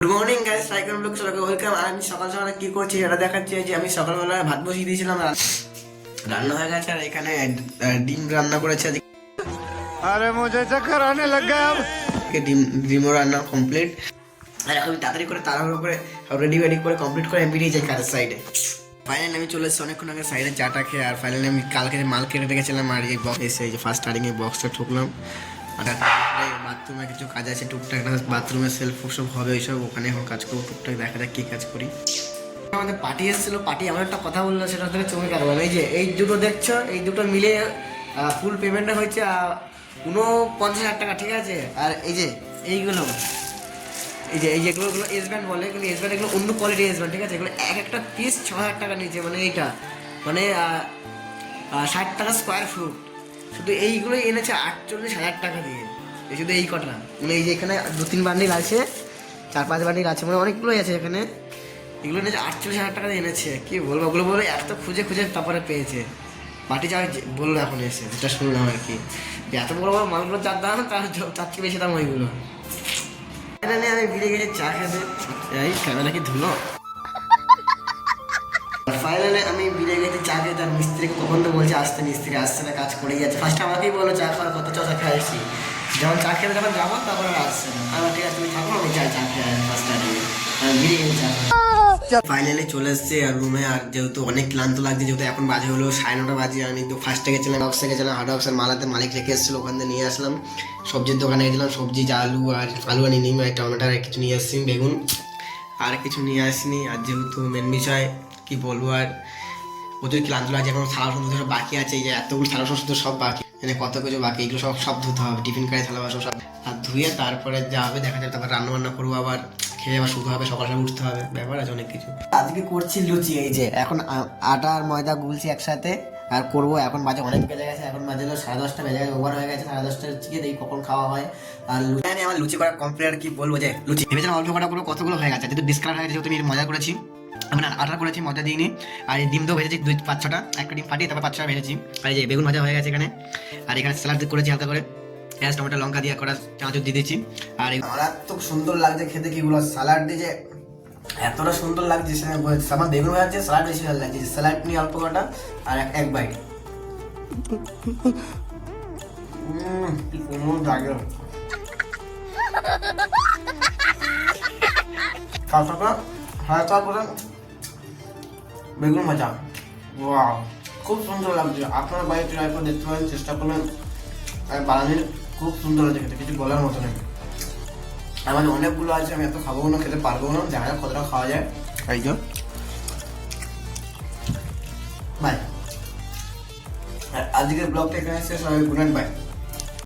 Good morning guys, cycle blog সবাইকে welcome. আমি সকাল সকালে কি করছি এটা দেখাচ্ছি। যে আমি সকালবেলা ভাত বসিয়ে দিয়েছিলাম, রান্না হয়ে গেছে। আর এখানে ডিম রান্না করেছে আজকে। अरे मुझे चक्कर आने लग गया अब। ডিমও রান্না কমপ্লিট। আর এখন তাড়াতাড়ি করে তাড়াহুড়ো করে রেডি করে কমপ্লিট করে আমি বেরিয়ে যাই কাজের সাইডে। ফাইনালি আমি চলে এসেছি অনেকক্ষণ আগে সাইডে চাটা খেয়ে। আর ফাইনালি আমি কালকে মাল কেটে রেখেছিলাম। আর এই বক্স এসে এই যে ফার্স্ট স্টার্টিং এই বক্সটা ঠুকলাম। আর বাথরুমে কিছু কাজ আছে টুকটাক, বাথরুমের সেলফ সব হবে ওইসব, ওখানে এখন কাজ করবো টুকটাক। দেখা যাক কী কাজ করি। আমাদের পার্টি এসেছিলো, পার্টি এমন একটা কথা বললো সেটা থেকে চমকে গেলাম। এই যে এই দুটো দেখছো, এই দুটো মিলে ফুল পেমেন্টটা হচ্ছে 49,000 টাকা, ঠিক আছে। আর এই যে এইগুলো, এই যেগুলো এস ব্যান্ড বলে, কিন্তু এস ব্যান্ড এগুলো অন্য কোয়ালিটি এস ব্যান্ড, ঠিক আছে। এগুলো এক একটা পিস 6,000 টাকা নিচে, মানে এইটা মানে 60 টাকা স্কোয়ার ফুট। শুধু এইগুলোই এনেছে 48,000 টাকা দিয়ে। এই শুধু এই কটা, মানে এই যে এখানে 2-3 বান্ডিল আছে, 4-5 বান্ডিল আছে, মানে অনেকগুলোই আছে এখানে। এগুলো এনেছে 48,000 টাকা দিয়ে এনেছে। কি বলবো, ওগুলো বলে এত খুঁজে তারপরে পেয়েছে। পার্টি যাওয়া বললো এখন এসে, যেটা শুনলাম আর কি, যে এত বড় বড় মালগুলো যার দাম তার থেকে বেশি দাম ওইগুলো। ফাইনালি আমি বেরিয়ে গেছি চা খেতে। এই ক্যামেরা কি ধুলো। ফাইনালি আমি বেরিয়ে গেছি চা খেতে। আর মিস্ত্রিকে কখন তো বলছে আসতে, মিস্ত্রি আসছে না, কাজ করেই যাচ্ছে। ফার্স্টে আমাকেই বলো চা খাওয়ার কত, চা খেয়ে আসছি। যখন চা খেতে যখন যাবো তারপরে আসছে না। আমার ঠিক আছে তুমি থাকো, আমি চা খেয়ে আসি ফার্স্টে। আমি বেরিয়ে গেছি চা। ফাইনালি চলে এসছে আর রুমে। আর যেহেতু অনেক ক্লান্ত লাগছে, যেহেতু এখন বাজে হলো 9:30 বাজে। আমি তো ফার্স্টে গেছিলাম বক্সে গেছিলাম, হার্ড বক্সের মালাতে মালিক রেখে এসেছিলো, ওখান থেকে নিয়ে আসলাম। সবজির দোকানে গেছিলাম, সবজি যা আলু আনি নিই, টমেটো আর কিছু নিয়ে আসছি, বেগুন আর কিছু নিয়ে আসিনি। আর যেহেতু মেন বিষয় কি বলবো, আর প্রচুর ক্লান্ত লাগছে। এখন থালা বাসন ধরে বাকি আছে, এই যে এতগুলো থালা বাসন শুধু সব বাকি, মানে কত কিছু বাকি, এগুলো সব ধুতে হবে। টিফিন কারে থালা বাসন সব আর ধুয়ে তারপরে যা হবে দেখা যাবে। তারপর রান্না করবো, আবার খেয়ে আবার শুতে হবে, সকালে উঠতে হবে, ব্যাপার আছে অনেক কিছু। আজকে করছি লুচি। এই যে এখন আটা আর ময়দা গুলছি একসাথে আর করবো। এখন বাজে অনেক বেজে গেছে, এখন বাজে 10:30 বেজে গেছে, ওভার হয়ে গেছে। 10:30টার দিকে দেখি কখন খাওয়া হয়। আর আমার লুচি করা কমপ্লিট। আর কি বলবো, যে লুচি ভেবেছিলাম অল্প কটা করবো, কতগুলো হয়ে গেছে। যেহেতু ডিসকালার হয়ে গেছে, যেহেতু আমি মজা করেছি, আমি আটা করেছি, মজা দিইনি। আর এই ডিম তো ভেজেছি 2-5-6টা, একটা ডিম ফাটিয়ে তারপর 5-6টা ভেজেছি। আর এই যে বেগুন ভাজা হয়ে গেছে এখানে। আর এখানে স্যালাড করেছি হালকা করে, পেঁয়াজ টমেটো লঙ্কা দিয়ে করা চানাচুর দিয়ে দিচ্ছি। আর মারাত্মক সুন্দর লাগছে খেতে, কিগুলো স্যালাড দিয়ে যে এতটা সুন্দর লাগছে। আমার বেগুন ভাজা স্যালাড বেশি ভালো লাগছে। স্যালাড নিয়ে অল্প কটা আর এক বাইট। কি সুন্দর লাগে। বেগুন ভাজা ওয়াও, খুব সুন্দর লাগছে। আপনার বাড়িতে ট্রাই করে দেখতে পারেন, চেষ্টা করবেন। আর বানানির খুব সুন্দর লাগছে খেতে, কিছু বলার মতো নেই। আমাদের অনেকগুলো আছে, আমি এত খাবো না, খেতে পারবো না, দেখা যাক কতটা খাওয়া যায়। এই যে বাই। আর আজকের ব্লগটা এখানে শেষ হবে। Good night, by.